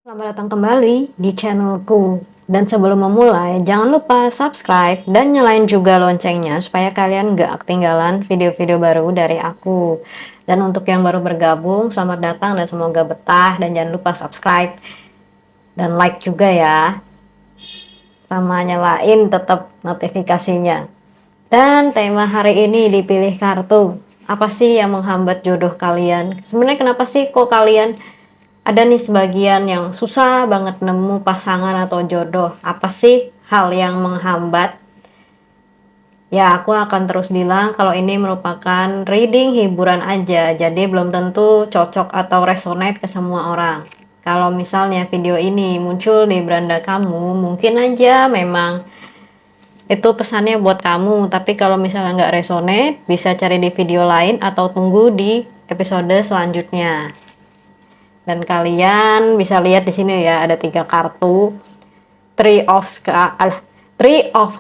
Selamat datang kembali di channelku. Dan sebelum memulai, jangan lupa subscribe dan nyalain juga loncengnya supaya kalian gak ketinggalan video-video baru dari aku. Dan untuk yang baru bergabung, selamat datang dan semoga betah. Dan jangan lupa subscribe dan like juga ya. Sama nyalain tetap notifikasinya. Dan tema hari ini dipilih kartu. Apa sih yang menghambat jodoh kalian? Sebenarnya kenapa sih kok kalian ada nih sebagian yang susah banget nemu pasangan atau jodoh. Apa sih hal yang menghambat? Ya, aku akan terus bilang kalau ini merupakan reading hiburan aja. Jadi belum tentu cocok atau resonate ke semua orang. Kalau misalnya video ini muncul di beranda kamu, mungkin aja memang itu pesannya buat kamu. Tapi kalau misalnya nggak resonate, bisa cari di video lain atau tunggu di episode selanjutnya. Dan kalian bisa lihat di sini ya, ada 3 kartu. Three of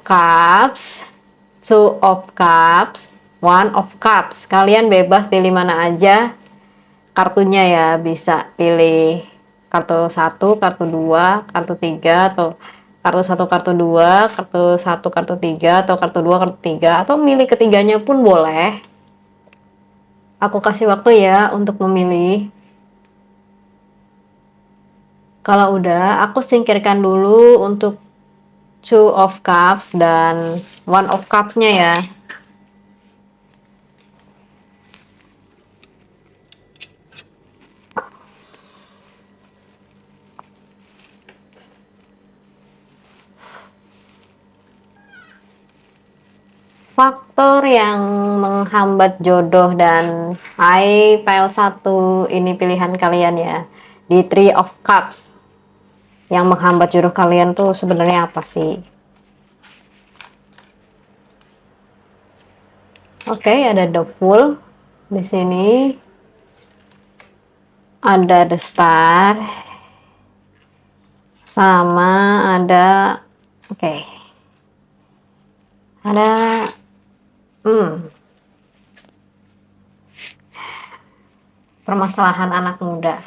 Cups, Two of Cups, One of Cups. Kalian bebas pilih mana aja kartunya ya, bisa pilih kartu 1, kartu 2, kartu 3, atau kartu 1, kartu 2, kartu 1, kartu 3, atau kartu 2, kartu 3, atau milih ketiganya pun boleh. Aku kasih waktu ya untuk memilih. Kalau udah, aku singkirkan dulu untuk Two of Cups dan One of Cups-nya ya. Faktor yang menghambat jodoh dan file 1 ini pilihan kalian ya. Di Three of Cups. Yang menghambat jodoh kalian tuh sebenarnya apa sih? Oke, ada The Fool di sini. Ada The Star. Sama ada ada permasalahan anak muda.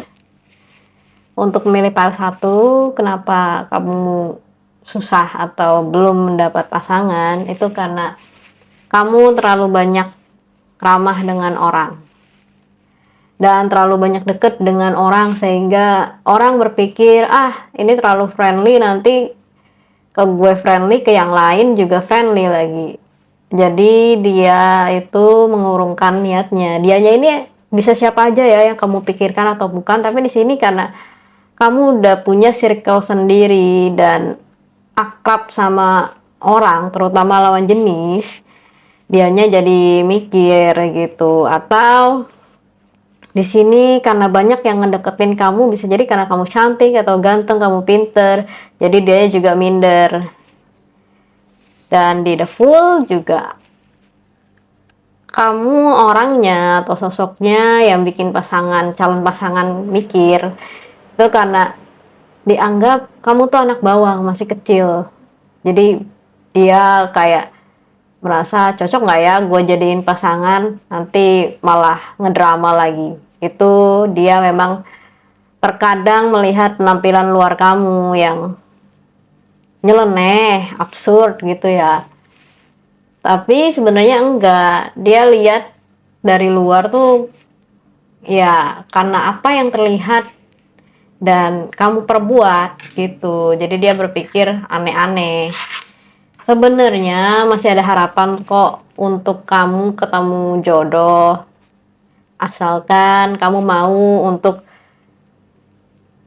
Untuk memilih file 1, kenapa kamu susah atau belum mendapat pasangan, itu karena kamu terlalu banyak ramah dengan orang dan terlalu banyak deket dengan orang, sehingga orang berpikir, ah ini terlalu friendly, nanti ke gue friendly, ke yang lain juga friendly lagi. Jadi dia itu mengurungkan niatnya. Dianya ini bisa siapa aja ya yang kamu pikirkan atau bukan, tapi di sini karena kamu udah punya circle sendiri dan akrab sama orang, terutama lawan jenis, dianya jadi mikir gitu. Atau di sini karena banyak yang ngedeketin kamu, bisa jadi karena kamu cantik atau ganteng, kamu pinter, jadi dia juga minder. Dan di The Fool juga kamu orangnya atau sosoknya yang bikin calon pasangan mikir. Itu karena dianggap kamu tuh anak bawang, masih kecil. Jadi dia kayak merasa cocok nggak ya gue jadiin pasangan, nanti malah ngedrama lagi. Itu dia memang terkadang melihat penampilan luar kamu yang nyeleneh, absurd gitu ya. Tapi sebenarnya enggak. Dia lihat dari luar tuh ya karena apa yang terlihat dan kamu perbuat gitu. Jadi dia berpikir aneh-aneh. Sebenarnya masih ada harapan kok untuk kamu ketemu jodoh. Asalkan kamu mau untuk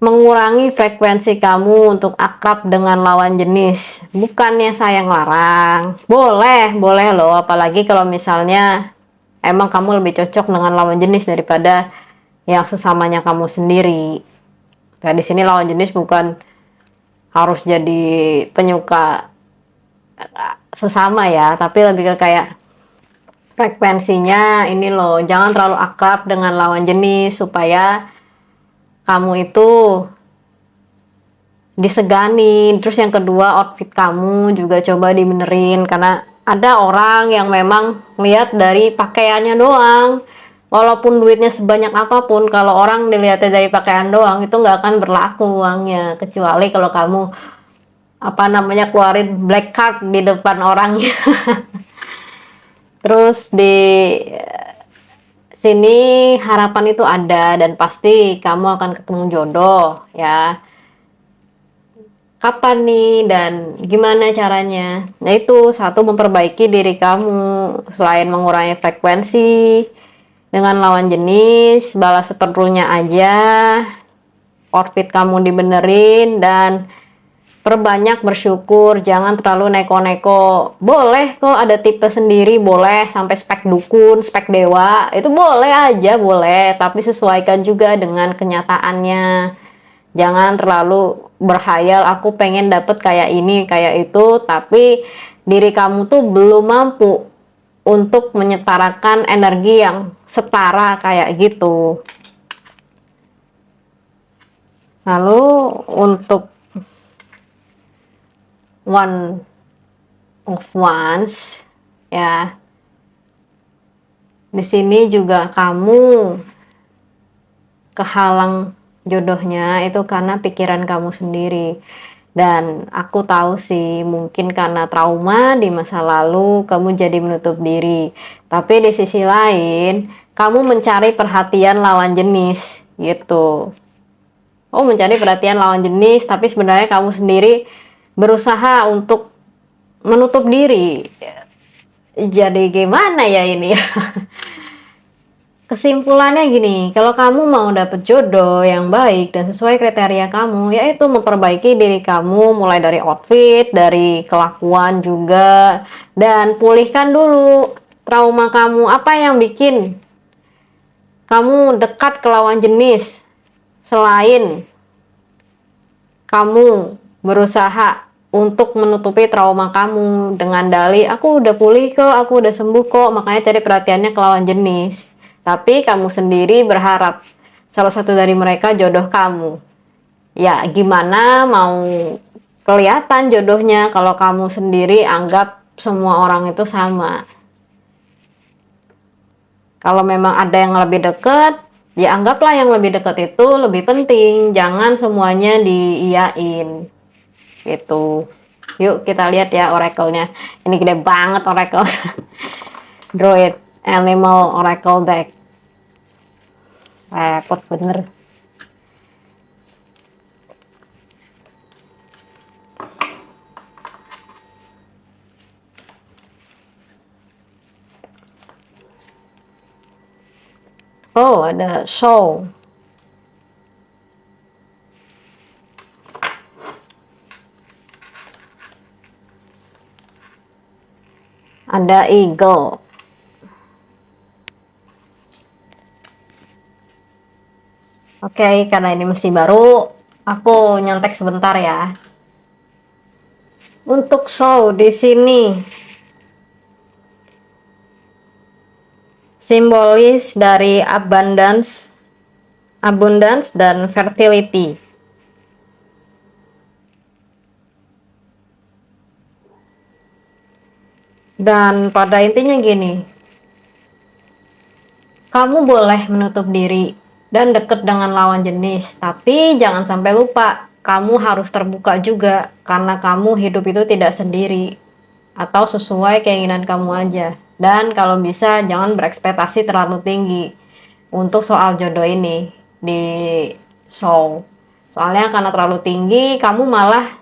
mengurangi frekuensi kamu untuk akrab dengan lawan jenis. Bukannya saya larang. Boleh, boleh loh. Apalagi kalau misalnya emang kamu lebih cocok dengan lawan jenis daripada yang sesamanya kamu sendiri. Nah, di sini lawan jenis bukan harus jadi penyuka sesama ya, tapi lebih ke kayak frekuensinya ini loh, jangan terlalu akrab dengan lawan jenis supaya kamu itu disegani. Terus yang kedua, outfit kamu juga coba dibenerin, karena ada orang yang memang lihat dari pakaiannya doang, Walaupun duitnya sebanyak apapun, kalau orang dilihatnya dari pakaian doang, itu nggak akan berlaku uangnya. Kecuali kalau kamu, apa namanya, keluarin black card di depan orangnya. Terus di sini harapan itu ada, dan pasti kamu akan ketemu jodoh, ya. Kapan nih dan gimana caranya? Nah itu, satu, memperbaiki diri kamu. Selain mengurangi frekuensi dengan lawan jenis, balas seperlunya aja, outfit kamu dibenerin, dan perbanyak bersyukur. Jangan terlalu neko-neko. Boleh kok ada tipe sendiri, boleh sampai spek dukun, spek dewa, itu boleh aja, boleh, tapi sesuaikan juga dengan kenyataannya. Jangan terlalu berhayal, aku pengen dapet kayak ini, kayak itu, tapi diri kamu tuh belum mampu untuk menyetarakan energi yang setara kayak gitu. Lalu untuk one of wands, ya, di sini juga kamu kehalang jodohnya itu karena pikiran kamu sendiri. Dan aku tahu sih, mungkin karena trauma di masa lalu kamu jadi menutup diri. Tapi di sisi lain, kamu mencari perhatian lawan jenis gitu. Oh, mencari perhatian lawan jenis, tapi sebenarnya kamu sendiri berusaha untuk menutup diri. Jadi gimana ya ini ya? Kesimpulannya gini, kalau kamu mau dapet jodoh yang baik dan sesuai kriteria kamu, yaitu memperbaiki diri kamu mulai dari outfit, dari kelakuan juga, dan pulihkan dulu trauma kamu. Apa yang bikin kamu dekat ke lawan jenis selain kamu berusaha untuk menutupi trauma kamu dengan dalih, aku udah pulih kok, aku udah sembuh kok, makanya cari perhatiannya ke lawan jenis. Tapi kamu sendiri berharap salah satu dari mereka jodoh kamu. Ya gimana mau kelihatan jodohnya kalau kamu sendiri anggap semua orang itu sama. Kalau memang ada yang lebih dekat, ya anggaplah yang lebih dekat itu lebih penting. Jangan semuanya diiyain gitu. Yuk kita lihat ya oracle-nya. Ini gede banget oracle. Druid Animal Oracle Deck. Repot bener. Oh, ada show. Ada eagle. Oke, karena ini masih baru, aku nyontek sebentar ya. Untuk show di sini simbolis dari abundance dan fertility. Dan pada intinya gini, kamu boleh menutup diri dan deket dengan lawan jenis, tapi jangan sampai lupa, kamu harus terbuka juga, karena kamu hidup itu tidak sendiri, atau sesuai keinginan kamu aja. Dan kalau bisa, jangan berekspektasi terlalu tinggi untuk soal jodoh ini di show. Soalnya karena terlalu tinggi, kamu malah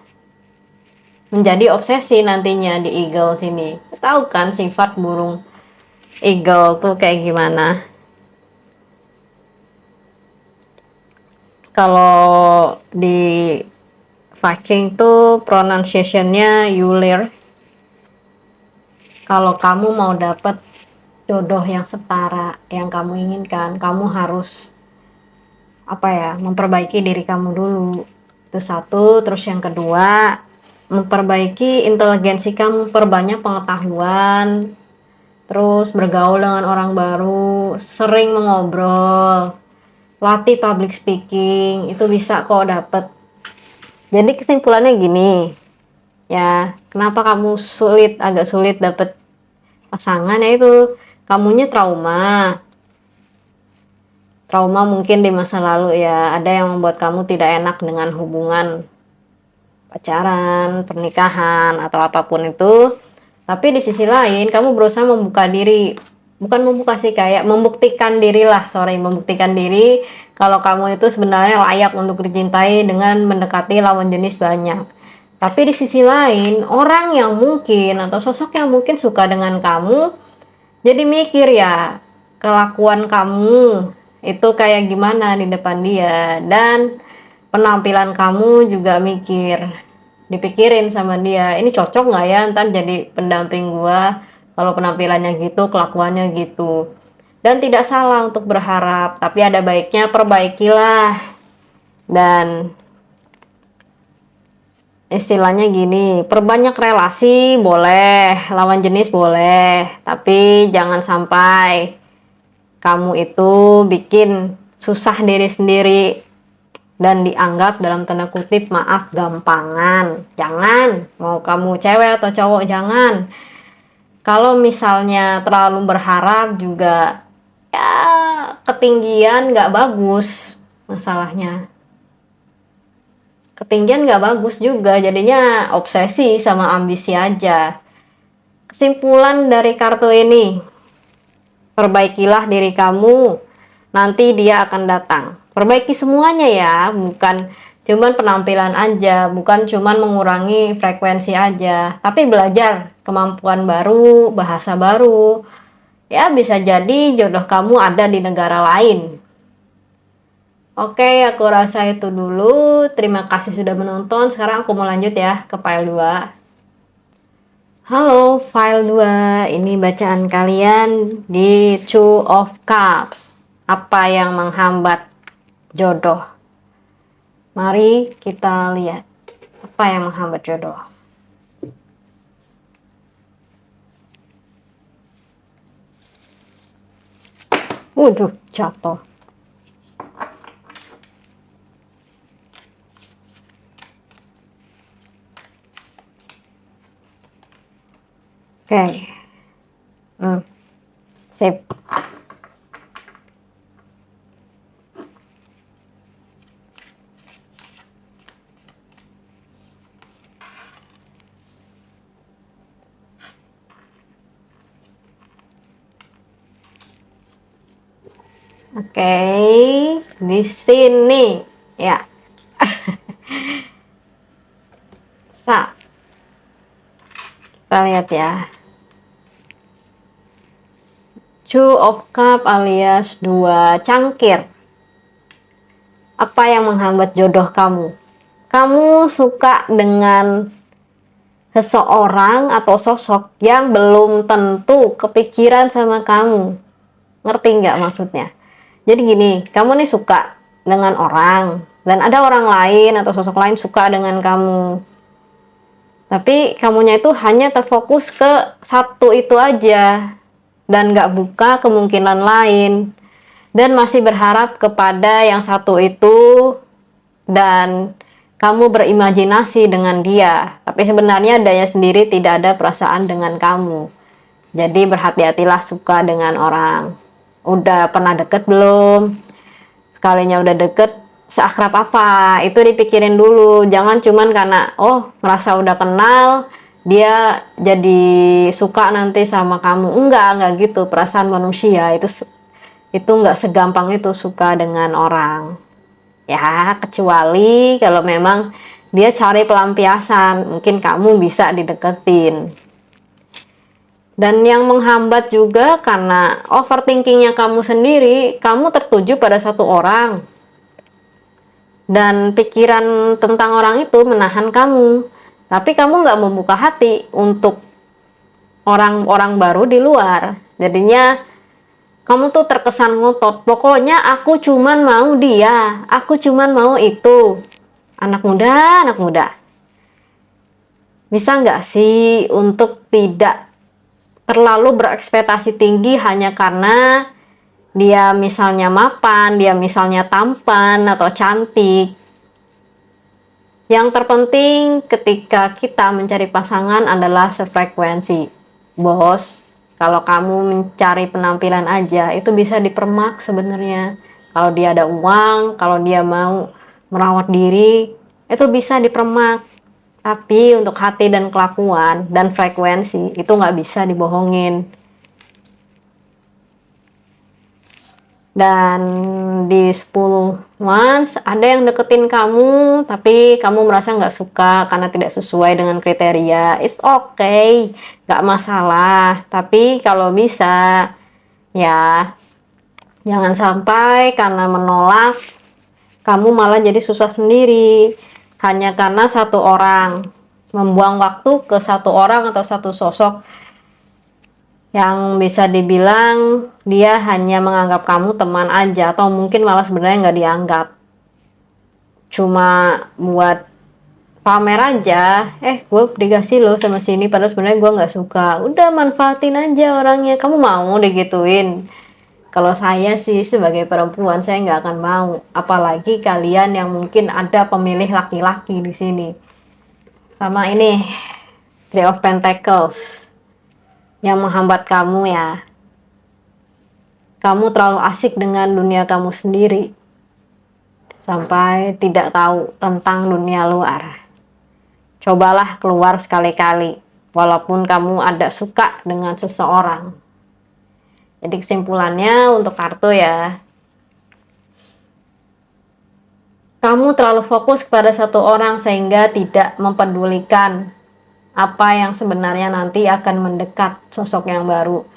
menjadi obsesi nantinya di eagle sini. Tahu kan sifat burung eagle tuh kayak gimana? Kalau di Viking tuh pronunciation-nya Yulir. Kalau kamu mau dapet jodoh yang setara, yang kamu inginkan, kamu harus memperbaiki diri kamu dulu. Itu satu. Terus yang kedua, memperbaiki inteligensi kamu, perbanyak pengetahuan, terus bergaul dengan orang baru, sering mengobrol, latih public speaking, itu bisa kok dapet. Jadi kesimpulannya gini, ya, kenapa kamu agak sulit dapet pasangan, ya itu kamunya trauma, trauma mungkin di masa lalu ya, ada yang membuat kamu tidak enak dengan hubungan pacaran, pernikahan, atau apapun itu. Tapi di sisi lain kamu berusaha membuka diri, bukan membuka sih, kayak membuktikan diri lah, membuktikan diri kalau kamu itu sebenarnya layak untuk dicintai dengan mendekati lawan jenis banyak. Tapi di sisi lain, orang yang mungkin atau sosok yang mungkin suka dengan kamu jadi mikir ya, kelakuan kamu itu kayak gimana di depan dia, dan penampilan kamu juga dipikirin sama dia, ini cocok nggak ya ntar jadi pendamping gua kalau penampilannya gitu, kelakuannya gitu. Dan tidak salah untuk berharap, tapi ada baiknya perbaikilah. Dan istilahnya gini, perbanyak relasi boleh, lawan jenis boleh, tapi jangan sampai kamu itu bikin susah diri sendiri dan dianggap dalam tanda kutip, maaf, gampangan. Jangan, mau kamu cewek atau cowok, jangan. Kalau misalnya terlalu berharap juga, ya ketinggian nggak bagus masalahnya. Ketinggian nggak bagus juga, jadinya obsesi sama ambisi aja. Kesimpulan dari kartu ini, perbaikilah diri kamu, nanti dia akan datang. Perbaiki semuanya ya, bukan cuman penampilan aja, bukan cuman mengurangi frekuensi aja, tapi belajar kemampuan baru, bahasa baru. Ya bisa jadi jodoh kamu ada di negara lain. Oke, aku rasa itu dulu. Terima kasih sudah menonton. Sekarang aku mau lanjut ya ke file 2. Halo file 2, ini bacaan kalian di Two of Cups. Apa yang menghambat jodoh? Mari kita lihat apa yang menghambat jodoh. Waduh, jatuh. Oke. Sip. Oke, di sini ya. Kita lihat ya. Two of Cup alias 2 cangkir. Apa yang menghambat jodoh kamu? Kamu suka dengan seseorang atau sosok yang belum tentu kepikiran sama kamu. Ngerti nggak maksudnya? Jadi gini, kamu nih suka dengan orang, dan ada orang lain atau sosok lain suka dengan kamu. Tapi kamunya itu hanya terfokus ke satu itu aja, dan nggak buka kemungkinan lain, dan masih berharap kepada yang satu itu, dan kamu berimajinasi dengan dia, tapi sebenarnya dia sendiri tidak ada perasaan dengan kamu. Jadi berhati-hatilah suka dengan orang. Udah pernah deket belum? Sekalinya udah deket, seakrab apa? Itu dipikirin dulu. Jangan cuman karena merasa udah kenal, dia jadi suka nanti sama kamu. Enggak gitu. Perasaan manusia itu enggak segampang itu suka dengan orang. Ya, kecuali kalau memang dia cari pelampiasan, mungkin kamu bisa dideketin. Dan yang menghambat juga karena overthinkingnya kamu sendiri, kamu tertuju pada satu orang. Dan pikiran tentang orang itu menahan kamu. Tapi kamu nggak membuka hati untuk orang-orang baru di luar. Jadinya kamu tuh terkesan ngotot. Pokoknya aku cuman mau dia, aku cuman mau itu. Anak muda. Bisa nggak sih untuk tidak terlalu berekspektasi tinggi hanya karena dia misalnya mapan, dia misalnya tampan atau cantik. Yang terpenting ketika kita mencari pasangan adalah sefrekuensi. Bos, kalau kamu mencari penampilan aja, itu bisa dipermak sebenarnya. Kalau dia ada uang, kalau dia mau merawat diri, itu bisa dipermak. Tapi untuk hati dan kelakuan dan frekuensi itu nggak bisa dibohongin. Dan di 10 months ada yang deketin kamu, tapi kamu merasa nggak suka karena tidak sesuai dengan kriteria. It's okay, nggak masalah. Tapi kalau bisa, ya jangan sampai karena menolak kamu malah jadi susah sendiri hanya karena satu orang, membuang waktu ke satu orang atau satu sosok yang bisa dibilang dia hanya menganggap kamu teman aja, atau mungkin malah sebenarnya nggak dianggap, cuma buat pamer aja. Gue dikasih loh sama sini padahal sebenarnya gue nggak suka. Udah manfaatin aja orangnya. Kamu mau digituin? Kalau saya sih sebagai perempuan saya nggak akan mau, apalagi kalian yang mungkin ada pemilih laki-laki di sini. Sama ini Three of Pentacles yang menghambat kamu ya. Kamu terlalu asik dengan dunia kamu sendiri sampai tidak tahu tentang dunia luar. Cobalah keluar sekali-kali, walaupun kamu ada suka dengan seseorang. Jadi kesimpulannya untuk kartu ya, kamu terlalu fokus kepada satu orang sehingga tidak mempedulikan apa yang sebenarnya nanti akan mendekat sosok yang baru.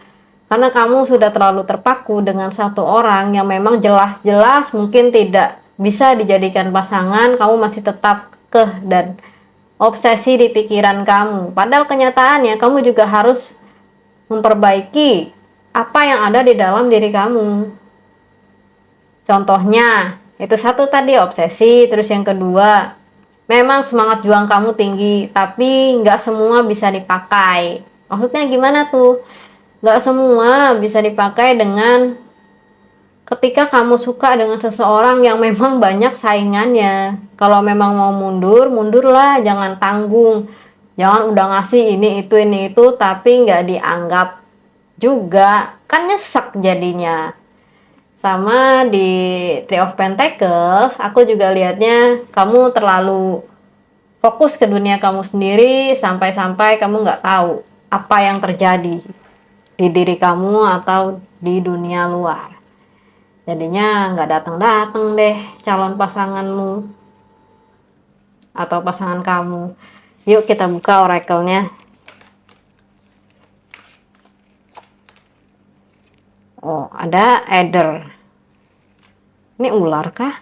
Karena kamu sudah terlalu terpaku dengan satu orang yang memang jelas-jelas mungkin tidak bisa dijadikan pasangan, kamu masih tetap kekeh dan obsesi di pikiran kamu. Padahal kenyataannya kamu juga harus memperbaiki apa yang ada di dalam diri kamu. Contohnya, itu satu tadi obsesi, terus yang kedua, memang semangat juang kamu tinggi, tapi nggak semua bisa dipakai. Maksudnya gimana tuh? Nggak semua bisa dipakai dengan ketika kamu suka dengan seseorang yang memang banyak saingannya. Kalau memang mau mundur, mundurlah, jangan tanggung. Jangan udah ngasih ini itu, tapi nggak dianggap juga. Kan nyesek jadinya. Sama di Three of Pentacles, aku juga lihatnya kamu terlalu fokus ke dunia kamu sendiri, sampai-sampai kamu nggak tahu apa yang terjadi di diri kamu atau di dunia luar. Jadinya nggak datang-datang deh calon pasanganmu atau pasangan kamu. Yuk kita buka oracle-nya. Oh, ada Adder. Ini ular kah?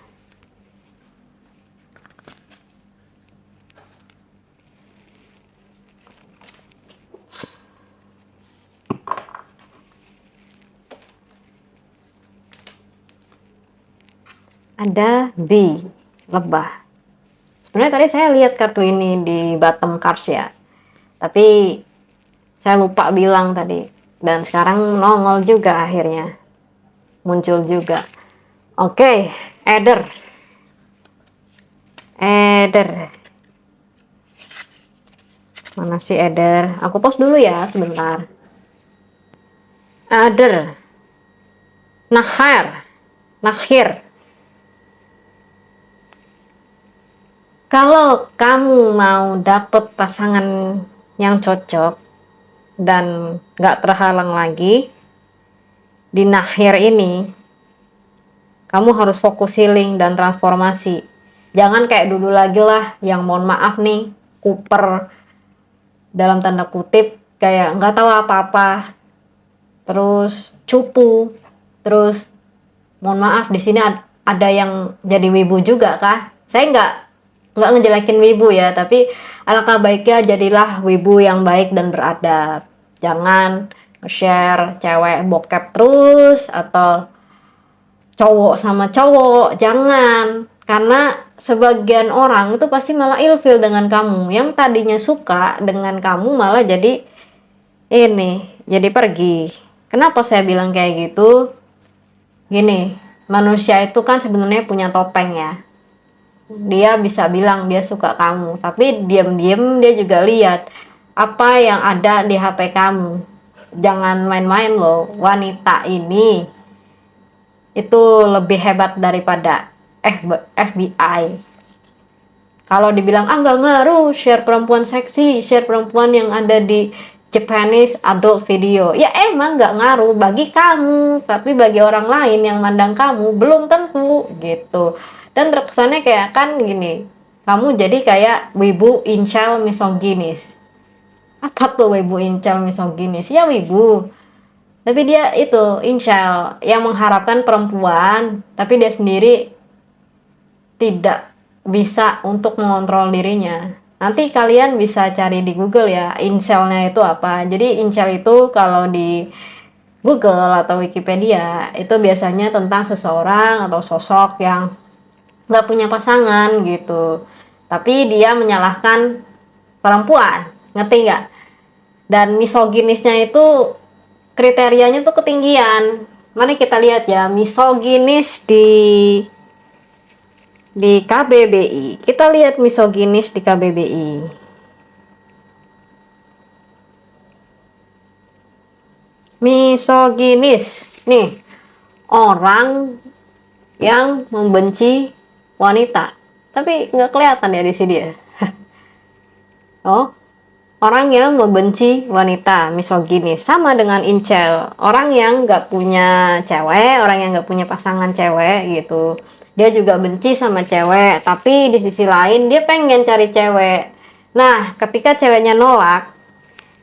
Ada bee, lebah. Sebenarnya tadi saya lihat kartu ini di bottom cards ya, tapi saya lupa bilang tadi, dan sekarang nongol juga, akhirnya muncul juga. Oke, Adder. Mana sih Adder? Aku pause dulu ya sebentar. Adder, Nahir. Kalau kamu mau dapet pasangan yang cocok dan gak terhalang lagi di Nahir ini, kamu harus fokus healing dan transformasi. Jangan kayak dulu lagi lah, yang mohon maaf nih, kuper dalam tanda kutip, kayak nggak tahu apa-apa, terus cupu, terus mohon maaf di sini ada yang jadi wibu juga kah? Saya nggak ngejelekin wibu ya, tapi alangkah baiknya jadilah wibu yang baik dan beradab. Jangan share cewek bokep terus atau cowok sama cowok, jangan. Karena sebagian orang itu pasti malah ilfil dengan kamu, yang tadinya suka dengan kamu malah jadi jadi pergi. Kenapa saya bilang kayak gitu? Gini, manusia itu kan sebenarnya punya topeng ya. Dia bisa bilang dia suka kamu, tapi diam-diam dia juga lihat apa yang ada di HP kamu. Jangan main-main loh, wanita ini itu lebih hebat daripada FBI. Kalau dibilang nggak ngaruh share perempuan seksi, share perempuan yang ada di Japanese adult video, ya emang nggak ngaruh bagi kamu, tapi bagi orang lain yang mandang kamu belum tentu gitu. Dan terkesannya kayak kan gini, kamu jadi kayak wibu incel misoginis. Apa tuh wibu incel misoginis? Ya wibu, tapi dia itu incel yang mengharapkan perempuan, tapi dia sendiri tidak bisa untuk mengontrol dirinya. Nanti kalian bisa cari di Google ya, incelnya itu apa. Jadi incel itu kalau di Google atau Wikipedia itu biasanya tentang seseorang atau sosok yang nggak punya pasangan gitu. Tapi dia menyalahkan perempuan, ngerti nggak? Dan misoginisnya itu kriterianya tuh ketinggian. Mari kita lihat ya, misoginis di KBBI. Kita lihat misoginis di KBBI. Misoginis nih, orang yang membenci wanita, tapi nggak kelihatan ya di sini ya. Oh, orang yang membenci wanita, misoginis. Sama dengan incel, orang yang nggak punya cewek, orang yang nggak punya pasangan cewek gitu. Dia juga benci sama cewek, tapi di sisi lain dia pengen cari cewek. Nah, ketika ceweknya nolak,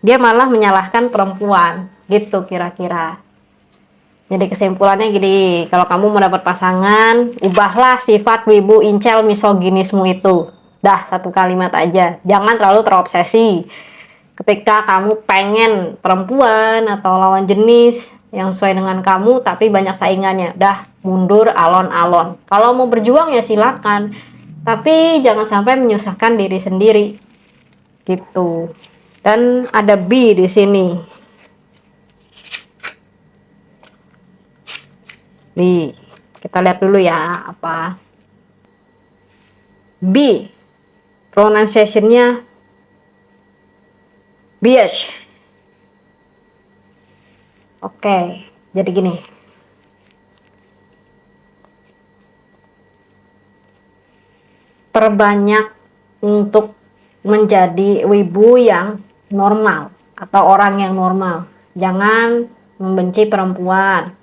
dia malah menyalahkan perempuan gitu kira-kira. Jadi kesimpulannya gini, kalau kamu mau dapat pasangan, ubahlah sifat wibu incel misoginismu itu. Dah, satu kalimat aja, jangan terlalu terobsesi. Ketika kamu pengen perempuan atau lawan jenis yang sesuai dengan kamu tapi banyak saingannya, dah mundur alon-alon. Kalau mau berjuang ya silakan, tapi jangan sampai menyusahkan diri sendiri gitu. Dan ada B di sini. Nih, kita lihat dulu ya apa. B, pronunciation-nya bitch. Oke, jadi gini. Perbanyak untuk menjadi wibu yang normal atau orang yang normal. Jangan membenci perempuan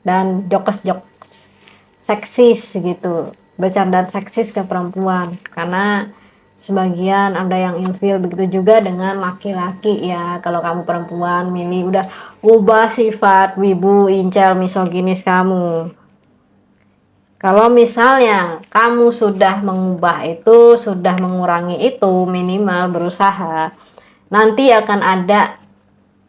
dan jokes-jokes seksis gitu, bercanda seksis ke perempuan, karena sebagian ada yang ilfil. Begitu juga dengan laki-laki ya. Kalau kamu perempuan milih, udah ubah sifat wibu incel misoginis kamu. Kalau misalnya kamu sudah mengubah itu, sudah mengurangi itu, minimal berusaha, nanti akan ada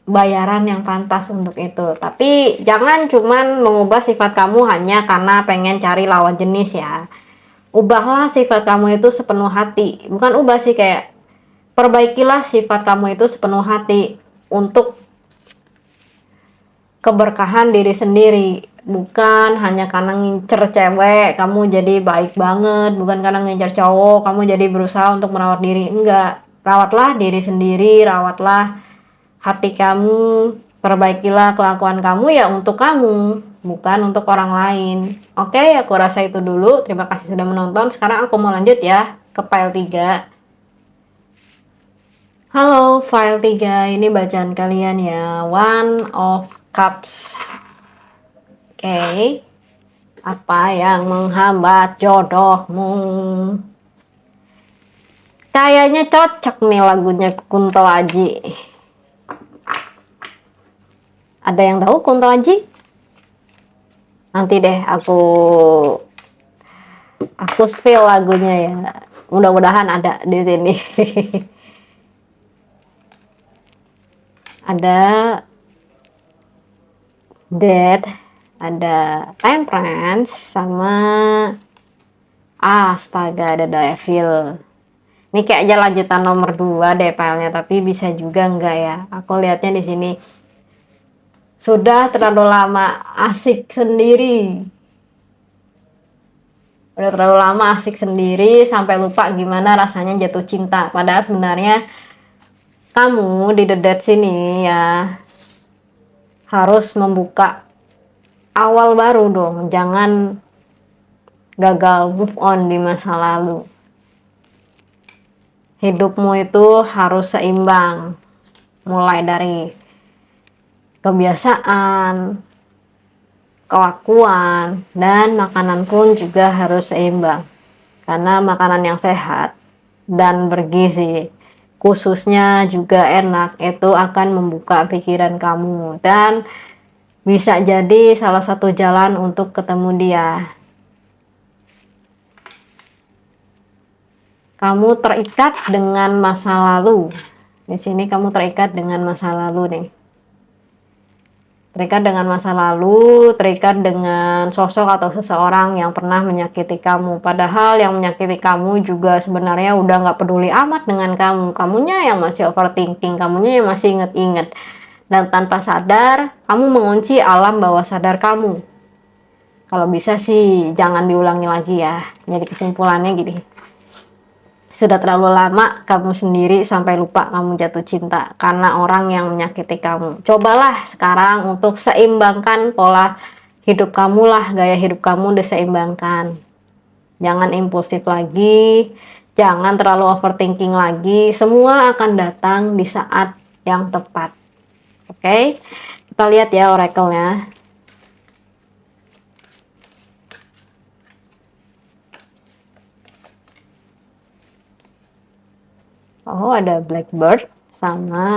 bayaran yang pantas untuk itu. Tapi jangan cuman mengubah sifat kamu hanya karena pengen cari lawan jenis ya. Ubahlah sifat kamu itu sepenuh hati. Bukan ubah sih, kayak perbaikilah sifat kamu itu sepenuh hati untuk keberkahan diri sendiri. Bukan hanya karena ngincer cewek kamu jadi baik banget, bukan karena ngincer cowok kamu jadi berusaha untuk merawat diri. Enggak, rawatlah diri sendiri, rawatlah hati kamu, perbaikilah kelakuan kamu ya untuk kamu, bukan untuk orang lain. Oke, aku rasa itu dulu. Terima kasih sudah menonton. Sekarang aku mau lanjut ya ke file 3. Halo file 3, ini bacaan kalian ya. One of Cups. Oke, apa yang menghambat jodohmu? Kayaknya cocok nih lagunya Kunto Aji. Ada yang tahu Kunto Aji? Nanti deh aku spill lagunya ya. Mudah-mudahan ada di sini. Ada Death, ada Temperance, sama astaga ada Devil. Ini kayaknya lanjutan nomor 2 deh filenya, tapi bisa juga enggak ya. Aku lihatnya di sini. Sudah terlalu lama asik sendiri. Udah terlalu lama asik sendiri sampai lupa gimana rasanya jatuh cinta. Padahal sebenarnya kamu di The Dead sini ya harus membuka awal baru dong, jangan gagal move on di masa lalu. Hidupmu itu harus seimbang, mulai dari kebiasaan, kelakuan, dan makanan pun juga harus seimbang. Karena makanan yang sehat dan bergizi, khususnya juga enak, itu akan membuka pikiran kamu dan bisa jadi salah satu jalan untuk ketemu dia. Kamu terikat dengan masa lalu. Di sini kamu terikat dengan masa lalu nih. Terikat dengan masa lalu, terikat dengan sosok atau seseorang yang pernah menyakiti kamu. Padahal yang menyakiti kamu juga sebenarnya udah nggak peduli amat dengan kamu. Kamunya yang masih overthinking, kamunya yang masih inget-inget. Dan tanpa sadar, kamu mengunci alam bawah sadar kamu. Kalau bisa sih jangan diulangi lagi ya. Jadi kesimpulannya gini. Sudah terlalu lama kamu sendiri sampai lupa kamu jatuh cinta karena orang yang menyakiti kamu. Cobalah sekarang untuk seimbangkan pola hidup kamu lah, gaya hidup kamu diseimbangkan. Jangan impulsif lagi, jangan terlalu overthinking lagi. Semua akan datang di saat yang tepat. Oke, kita lihat ya oracle-nya. Oh, ada blackbird sama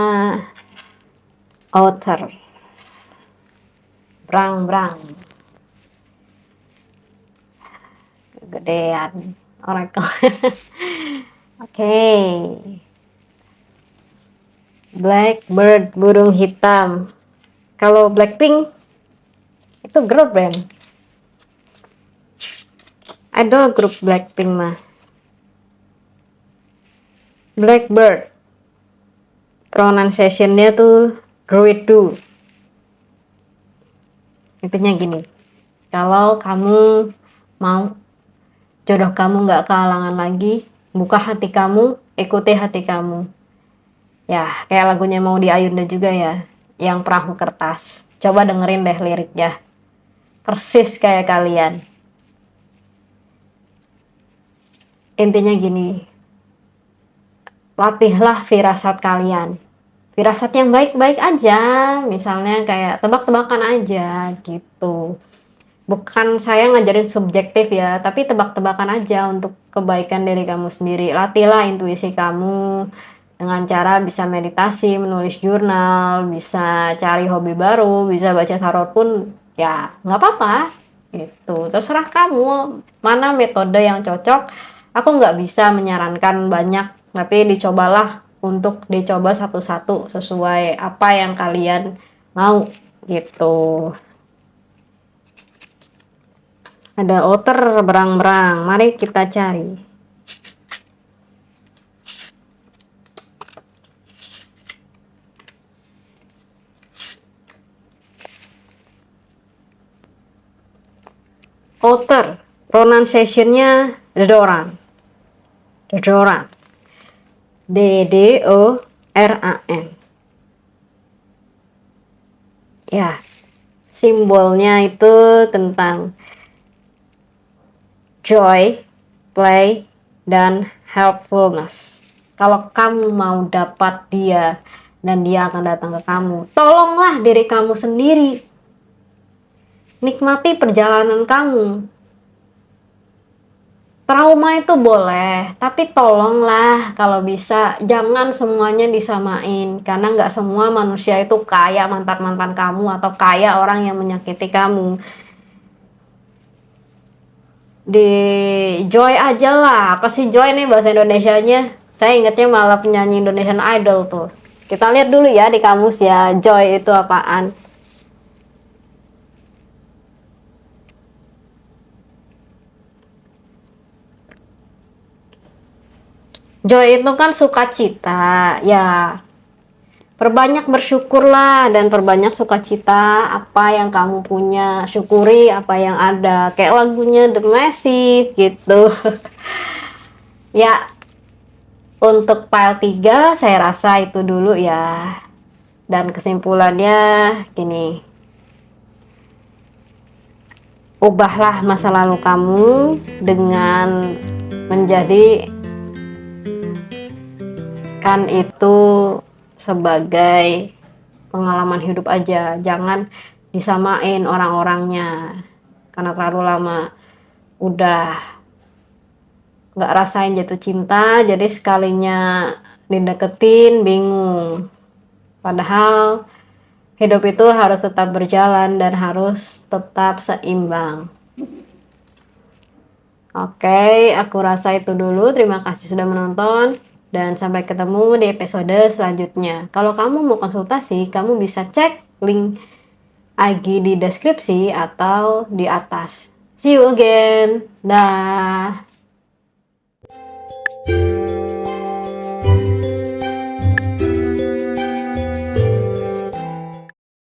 otter. Brang-brang. Kegedean oracle. Oke. Blackbird, burung hitam. Kalau Blackpink itu girl band. Idol grup Blackpink mah. Blackbird, pronunciation-nya tuh Gruidu. Intinya gini, kalau kamu mau jodoh kamu nggak kehalangan lagi, buka hati kamu, ikuti hati kamu. Ya, kayak lagunya mau di Ayunda juga ya, yang perahu kertas. Coba dengerin deh liriknya, persis kayak kalian. Intinya gini, latihlah firasat kalian. Firasat yang baik-baik aja, misalnya kayak tebak-tebakan aja gitu. Bukan saya ngajarin subjektif ya, tapi tebak-tebakan aja untuk kebaikan diri kamu sendiri. Latihlah intuisi kamu dengan cara bisa meditasi, menulis jurnal, bisa cari hobi baru, bisa baca tarot pun ya nggak apa-apa gitu. Terserah kamu mana metode yang cocok. Aku nggak bisa menyarankan banyak, tapi dicobalah untuk dicoba satu-satu sesuai apa yang kalian mau gitu. Ada otter berang-berang, mari kita cari. Otter, pronunciation-nya Dedoran. Dedoran. D-D-O-R-A-N. Ya, simbolnya itu tentang joy, play, dan helpfulness. Kalau kamu mau dapat dia dan dia akan datang ke kamu, tolonglah diri kamu sendiri. Nikmati perjalanan kamu. Trauma itu boleh, tapi tolonglah kalau bisa jangan semuanya disamain. Karena nggak semua manusia itu kaya mantan-mantan kamu atau kaya orang yang menyakiti kamu. Di Joy aja lah. Apa sih Joy nih bahasa Indonesianya? Saya ingetnya malah penyanyi Indonesian Idol tuh. Kita lihat dulu ya di kamus ya, Joy itu apaan. Joy itu kan sukacita, ya. Perbanyak bersyukurlah dan perbanyak sukacita. Apa yang kamu punya, syukuri apa yang ada. Kayak lagunya The Massive gitu. Ya, untuk file 3 saya rasa itu dulu ya. Dan kesimpulannya gini. ubahlah masa lalu kamu dengan menjadi kan itu sebagai pengalaman hidup aja, jangan disamain orang-orangnya, karena terlalu lama udah nggak rasain jatuh cinta, jadi sekalinya dideketin bingung. Padahal hidup itu harus tetap berjalan dan harus tetap seimbang. Oke, aku rasa itu dulu. Terima kasih sudah menonton dan sampai ketemu di episode selanjutnya. Kalau kamu mau konsultasi, kamu bisa cek link IG di deskripsi atau di atas. See you again. Dah.